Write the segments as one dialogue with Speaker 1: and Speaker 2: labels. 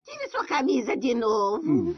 Speaker 1: Tire sua camisa de novo.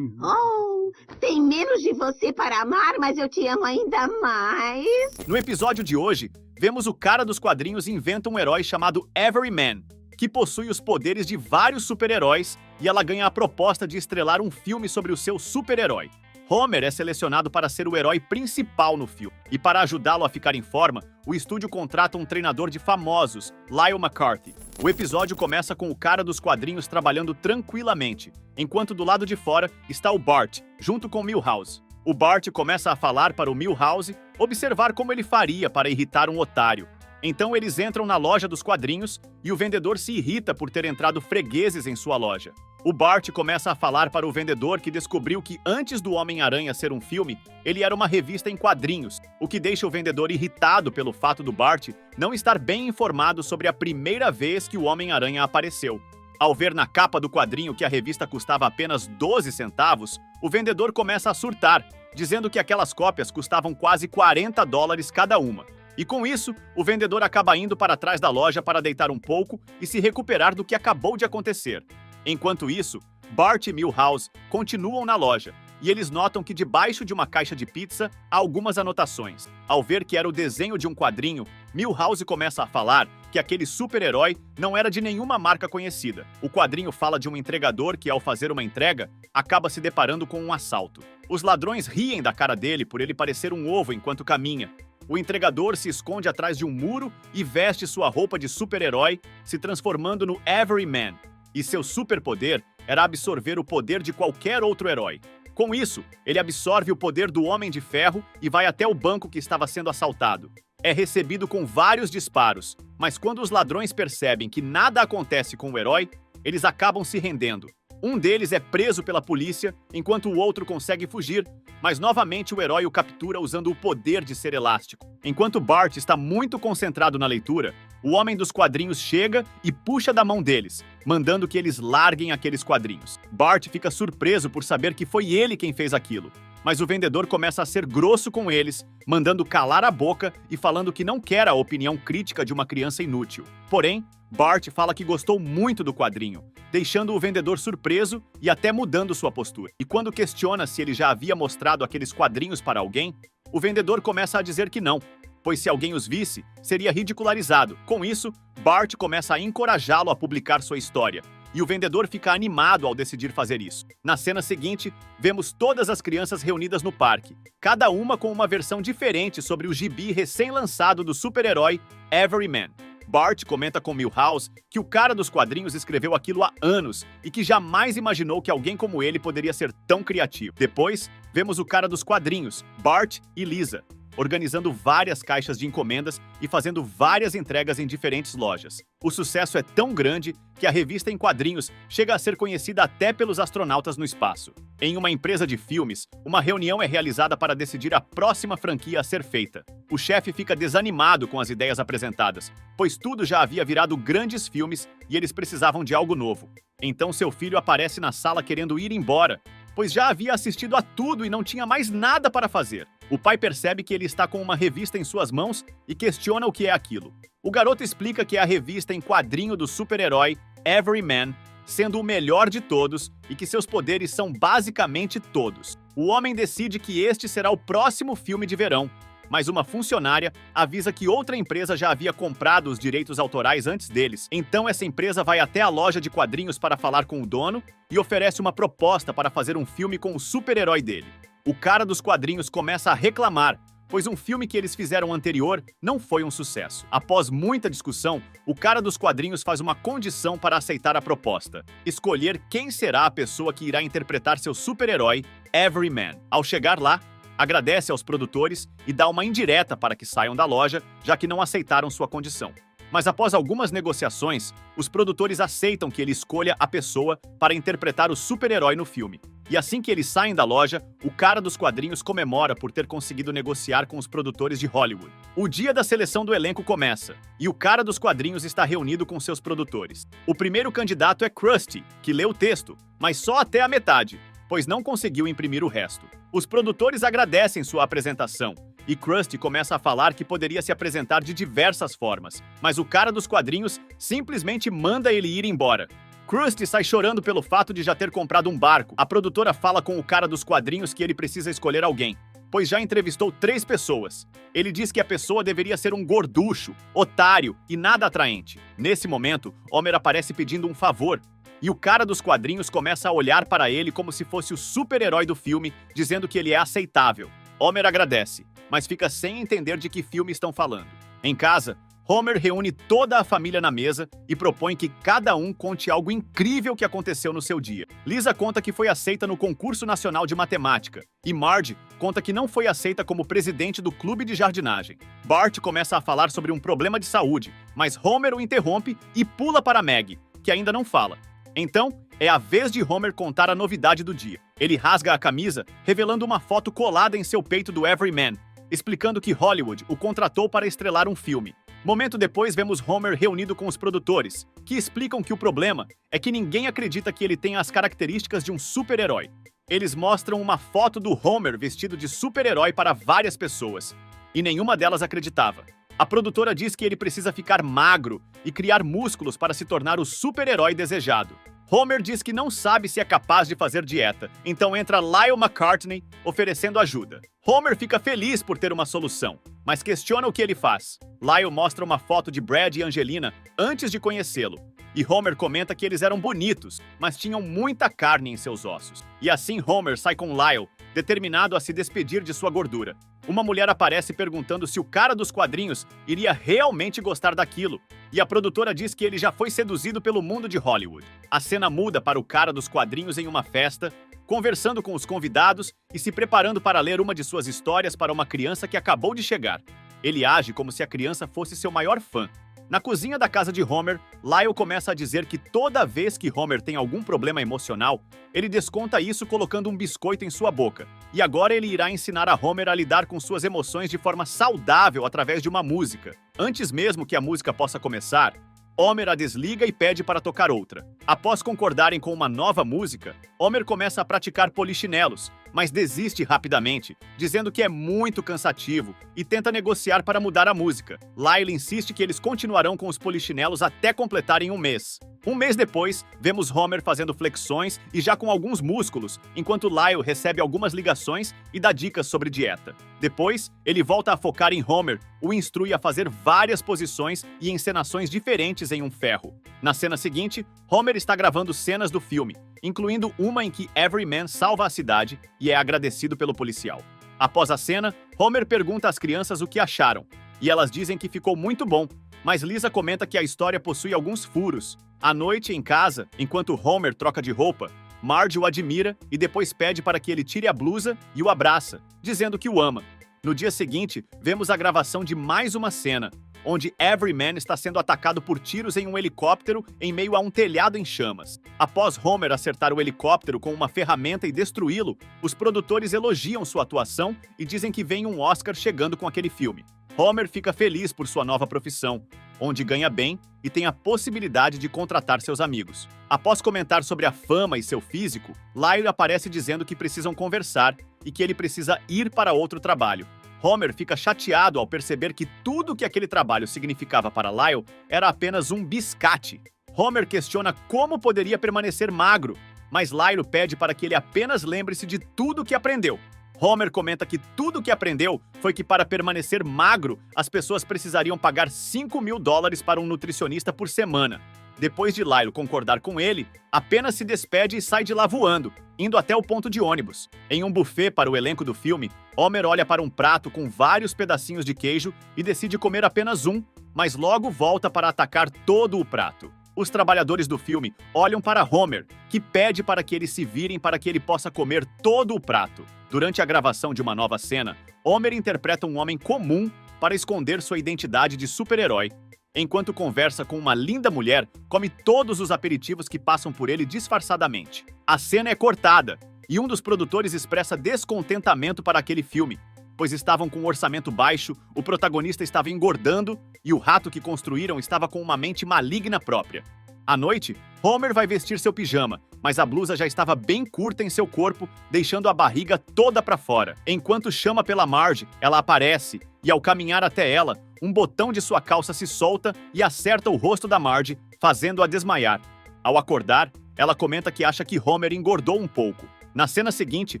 Speaker 1: Oh, tem menos de você para amar, mas eu te amo ainda mais.
Speaker 2: No episódio de hoje, vemos o cara dos quadrinhos inventa um herói chamado Everyman, que possui os poderes de vários super-heróis, e ela ganha a proposta de estrelar um filme sobre o seu super-herói. Homer é selecionado para ser o herói principal no filme, e para ajudá-lo a ficar em forma, o estúdio contrata um treinador de famosos, Lyle McCarthy. O episódio começa com o cara dos quadrinhos trabalhando tranquilamente, enquanto do lado de fora está o Bart, junto com Milhouse. O Bart começa a falar para o Milhouse observar como ele faria para irritar um otário. Então eles entram na loja dos quadrinhos e o vendedor se irrita por ter entrado fregueses em sua loja. O Bart começa a falar para o vendedor que descobriu que antes do Homem-Aranha ser um filme, ele era uma revista em quadrinhos, o que deixa o vendedor irritado pelo fato do Bart não estar bem informado sobre a primeira vez que o Homem-Aranha apareceu. Ao ver na capa do quadrinho que a revista custava apenas 12 centavos, o vendedor começa a surtar, dizendo que aquelas cópias custavam quase $40 cada uma. E com isso, o vendedor acaba indo para trás da loja para deitar um pouco e se recuperar do que acabou de acontecer. Enquanto isso, Bart e Milhouse continuam na loja, e eles notam que debaixo de uma caixa de pizza há algumas anotações. Ao ver que era o desenho de um quadrinho, Milhouse começa a falar que aquele super-herói não era de nenhuma marca conhecida. O quadrinho fala de um entregador que, ao fazer uma entrega, acaba se deparando com um assalto. Os ladrões riem da cara dele por ele parecer um ovo enquanto caminha. O entregador se esconde atrás de um muro e veste sua roupa de super-herói, se transformando no Everyman. E seu superpoder era absorver o poder de qualquer outro herói. Com isso, ele absorve o poder do Homem de Ferro e vai até o banco que estava sendo assaltado. É recebido com vários disparos, mas quando os ladrões percebem que nada acontece com o herói, eles acabam se rendendo. Um deles é preso pela polícia, enquanto o outro consegue fugir, mas novamente o herói o captura usando o poder de ser elástico. Enquanto Bart está muito concentrado na leitura, o Homem dos Quadrinhos chega e puxa da mão deles, mandando que eles larguem aqueles quadrinhos. Bart fica surpreso por saber que foi ele quem fez aquilo, mas o vendedor começa a ser grosso com eles, mandando calar a boca e falando que não quer a opinião crítica de uma criança inútil. Porém, Bart fala que gostou muito do quadrinho, deixando o vendedor surpreso e até mudando sua postura. E quando questiona se ele já havia mostrado aqueles quadrinhos para alguém, o vendedor começa a dizer que não, pois se alguém os visse, seria ridicularizado. Com isso, Bart começa a encorajá-lo a publicar sua história, e o vendedor fica animado ao decidir fazer isso. Na cena seguinte, vemos todas as crianças reunidas no parque, cada uma com uma versão diferente sobre o gibi recém-lançado do super-herói Everyman. Bart comenta com Milhouse que o cara dos quadrinhos escreveu aquilo há anos e que jamais imaginou que alguém como ele poderia ser tão criativo. Depois, vemos o cara dos quadrinhos, Bart e Lisa, organizando várias caixas de encomendas e fazendo várias entregas em diferentes lojas. O sucesso é tão grande que a revista em quadrinhos chega a ser conhecida até pelos astronautas no espaço. Em uma empresa de filmes, uma reunião é realizada para decidir a próxima franquia a ser feita. O chefe fica desanimado com as ideias apresentadas, pois tudo já havia virado grandes filmes e eles precisavam de algo novo. Então seu filho aparece na sala querendo ir embora, pois já havia assistido a tudo e não tinha mais nada para fazer. O pai percebe que ele está com uma revista em suas mãos e questiona o que é aquilo. O garoto explica que é a revista em quadrinho do super-herói Everyman, sendo o melhor de todos e que seus poderes são basicamente todos. O homem decide que este será o próximo filme de verão, mas uma funcionária avisa que outra empresa já havia comprado os direitos autorais antes deles. Então essa empresa vai até a loja de quadrinhos para falar com o dono e oferece uma proposta para fazer um filme com o super-herói dele. O cara dos quadrinhos começa a reclamar, pois um filme que eles fizeram anterior não foi um sucesso. Após muita discussão, o cara dos quadrinhos faz uma condição para aceitar a proposta: escolher quem será a pessoa que irá interpretar seu super-herói, Everyman. Ao chegar lá, agradece aos produtores e dá uma indireta para que saiam da loja, já que não aceitaram sua condição. Mas após algumas negociações, os produtores aceitam que ele escolha a pessoa para interpretar o super-herói no filme. E assim que eles saem da loja, o cara dos quadrinhos comemora por ter conseguido negociar com os produtores de Hollywood. O dia da seleção do elenco começa, e o cara dos quadrinhos está reunido com seus produtores. O primeiro candidato é Krusty, que lê o texto, mas só até a metade, pois não conseguiu imprimir o resto. Os produtores agradecem sua apresentação, e Krusty começa a falar que poderia se apresentar de diversas formas, mas o cara dos quadrinhos simplesmente manda ele ir embora. Krusty sai chorando pelo fato de já ter comprado um barco. A produtora fala com o cara dos quadrinhos que ele precisa escolher alguém, pois já entrevistou 3 pessoas. Ele diz que a pessoa deveria ser um gorducho, otário e nada atraente. Nesse momento, Homer aparece pedindo um favor, e o cara dos quadrinhos começa a olhar para ele como se fosse o super-herói do filme, dizendo que ele é aceitável. Homer agradece, mas fica sem entender de que filme estão falando. Em casa, Homer reúne toda a família na mesa e propõe que cada um conte algo incrível que aconteceu no seu dia. Lisa conta que foi aceita no concurso nacional de matemática, e Marge conta que não foi aceita como presidente do clube de jardinagem. Bart começa a falar sobre um problema de saúde, mas Homer o interrompe e pula para Maggie, que ainda não fala. Então, é a vez de Homer contar a novidade do dia. Ele rasga a camisa, revelando uma foto colada em seu peito do Everyman, explicando que Hollywood o contratou para estrelar um filme. Momento depois, vemos Homer reunido com os produtores, que explicam que o problema é que ninguém acredita que ele tenha as características de um super-herói. Eles mostram uma foto do Homer vestido de super-herói para várias pessoas, e nenhuma delas acreditava. A produtora diz que ele precisa ficar magro e criar músculos para se tornar o super-herói desejado. Homer diz que não sabe se é capaz de fazer dieta, então entra Lyle McCartney oferecendo ajuda. Homer fica feliz por ter uma solução, mas questiona o que ele faz. Lyle mostra uma foto de Brad e Angelina antes de conhecê-lo, e Homer comenta que eles eram bonitos, mas tinham muita carne em seus ossos. E assim Homer sai com Lyle, determinado a se despedir de sua gordura. Uma mulher aparece perguntando se o cara dos quadrinhos iria realmente gostar daquilo, e a produtora diz que ele já foi seduzido pelo mundo de Hollywood. A cena muda para o cara dos quadrinhos em uma festa, conversando com os convidados e se preparando para ler uma de suas histórias para uma criança que acabou de chegar. Ele age como se a criança fosse seu maior fã. Na cozinha da casa de Homer, Lyle começa a dizer que toda vez que Homer tem algum problema emocional, ele desconta isso colocando um biscoito em sua boca. E agora ele irá ensinar a Homer a lidar com suas emoções de forma saudável através de uma música. Antes mesmo que a música possa começar, Homer a desliga e pede para tocar outra. Após concordarem com uma nova música, Homer começa a praticar polichinelos, mas desiste rapidamente, dizendo que é muito cansativo e tenta negociar para mudar a música. Lyle insiste que eles continuarão com os polichinelos até completarem um mês. Um mês depois, vemos Homer fazendo flexões e já com alguns músculos, enquanto Lyle recebe algumas ligações e dá dicas sobre dieta. Depois, ele volta a focar em Homer, o instrui a fazer várias posições e encenações diferentes em um ferro. Na cena seguinte, Homer está gravando cenas do filme, incluindo uma em que Everyman salva a cidade e é agradecido pelo policial. Após a cena, Homer pergunta às crianças o que acharam, e elas dizem que ficou muito bom, mas Lisa comenta que a história possui alguns furos. À noite, em casa, enquanto Homer troca de roupa, Marge o admira e depois pede para que ele tire a blusa e o abraça, dizendo que o ama. No dia seguinte, vemos a gravação de mais uma cena, onde Everyman está sendo atacado por tiros em um helicóptero em meio a um telhado em chamas. Após Homer acertar o helicóptero com uma ferramenta e destruí-lo, os produtores elogiam sua atuação e dizem que vem um Oscar chegando com aquele filme. Homer fica feliz por sua nova profissão, onde ganha bem e tem a possibilidade de contratar seus amigos. Após comentar sobre a fama e seu físico, Lyle aparece dizendo que precisam conversar e que ele precisa ir para outro trabalho. Homer fica chateado ao perceber que tudo que aquele trabalho significava para Lyle era apenas um biscate. Homer questiona como poderia permanecer magro, mas Lyle pede para que ele apenas lembre-se de tudo que aprendeu. Homer comenta que tudo o que aprendeu foi que para permanecer magro, as pessoas precisariam pagar $5.000 para um nutricionista por semana. Depois de Lyle concordar com ele, apenas se despede e sai de lá voando, indo até o ponto de ônibus. Em um buffet para o elenco do filme, Homer olha para um prato com vários pedacinhos de queijo e decide comer apenas um, mas logo volta para atacar todo o prato. Os trabalhadores do filme olham para Homer, que pede para que eles se virem para que ele possa comer todo o prato. Durante a gravação de uma nova cena, Homer interpreta um homem comum para esconder sua identidade de super-herói. Enquanto conversa com uma linda mulher, come todos os aperitivos que passam por ele disfarçadamente. A cena é cortada, e um dos produtores expressa descontentamento para aquele filme, pois estavam com um orçamento baixo, o protagonista estava engordando e o rato que construíram estava com uma mente maligna própria. À noite, Homer vai vestir seu pijama, mas a blusa já estava bem curta em seu corpo, deixando a barriga toda para fora. Enquanto chama pela Marge, ela aparece, e ao caminhar até ela, um botão de sua calça se solta e acerta o rosto da Marge, fazendo-a desmaiar. Ao acordar, ela comenta que acha que Homer engordou um pouco. Na cena seguinte,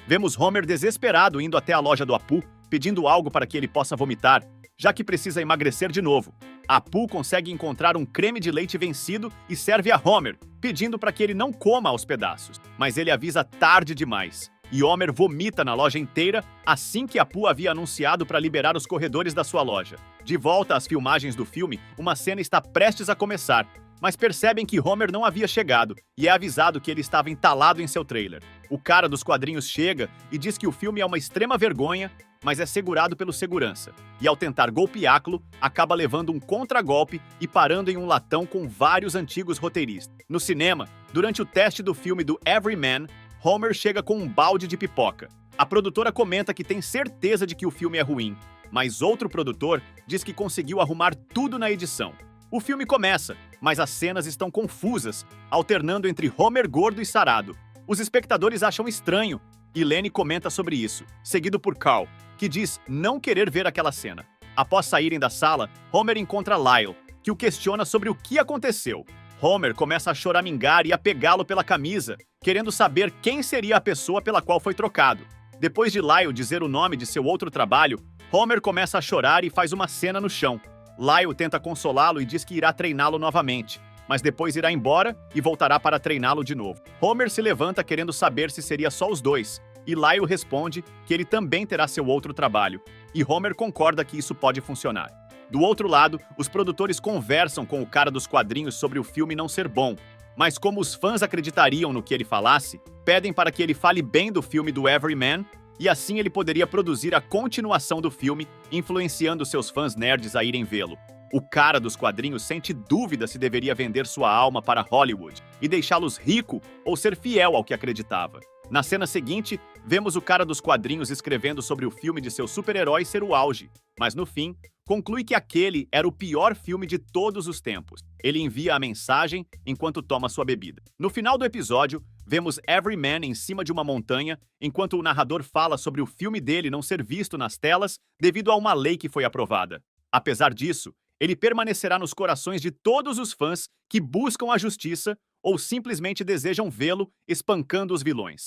Speaker 2: vemos Homer desesperado indo até a loja do Apu, pedindo algo para que ele possa vomitar, já que precisa emagrecer de novo. Apu consegue encontrar um creme de leite vencido e serve a Homer, pedindo para que ele não coma aos pedaços. Mas ele avisa tarde demais. E Homer vomita na loja inteira assim que Apu havia anunciado para liberar os corredores da sua loja. De volta às filmagens do filme, uma cena está prestes a começar, mas percebem que Homer não havia chegado e é avisado que ele estava entalado em seu trailer. O cara dos quadrinhos chega e diz que o filme é uma extrema vergonha, mas é segurado pelo segurança. E ao tentar golpeá-lo, acaba levando um contragolpe e parando em um latão com vários antigos roteiristas. No cinema, durante o teste do filme do Everyman, Homer chega com um balde de pipoca. A produtora comenta que tem certeza de que o filme é ruim, mas outro produtor diz que conseguiu arrumar tudo na edição. O filme começa, mas as cenas estão confusas, alternando entre Homer gordo e sarado. Os espectadores acham estranho, e Lenny comenta sobre isso, seguido por Carl, que diz não querer ver aquela cena. Após saírem da sala, Homer encontra Lyle, que o questiona sobre o que aconteceu. Homer começa a choramingar e a pegá-lo pela camisa, querendo saber quem seria a pessoa pela qual foi trocado. Depois de Lyle dizer o nome de seu outro trabalho, Homer começa a chorar e faz uma cena no chão. Lyle tenta consolá-lo e diz que irá treiná-lo novamente, mas depois irá embora e voltará para treiná-lo de novo. Homer se levanta querendo saber se seria só os dois, e Lyle responde que ele também terá seu outro trabalho, e Homer concorda que isso pode funcionar. Do outro lado, os produtores conversam com o cara dos quadrinhos sobre o filme não ser bom, mas como os fãs acreditariam no que ele falasse, pedem para que ele fale bem do filme do Everyman, e assim ele poderia produzir a continuação do filme, influenciando seus fãs nerds a irem vê-lo. O cara dos quadrinhos sente dúvida se deveria vender sua alma para Hollywood e deixá-los rico ou ser fiel ao que acreditava. Na cena seguinte, vemos o cara dos quadrinhos escrevendo sobre o filme de seu super-herói ser o auge, mas no fim, conclui que aquele era o pior filme de todos os tempos. Ele envia a mensagem enquanto toma sua bebida. No final do episódio, vemos Everyman em cima de uma montanha, enquanto o narrador fala sobre o filme dele não ser visto nas telas devido a uma lei que foi aprovada. Apesar disso, ele permanecerá nos corações de todos os fãs que buscam a justiça ou simplesmente desejam vê-lo espancando os vilões.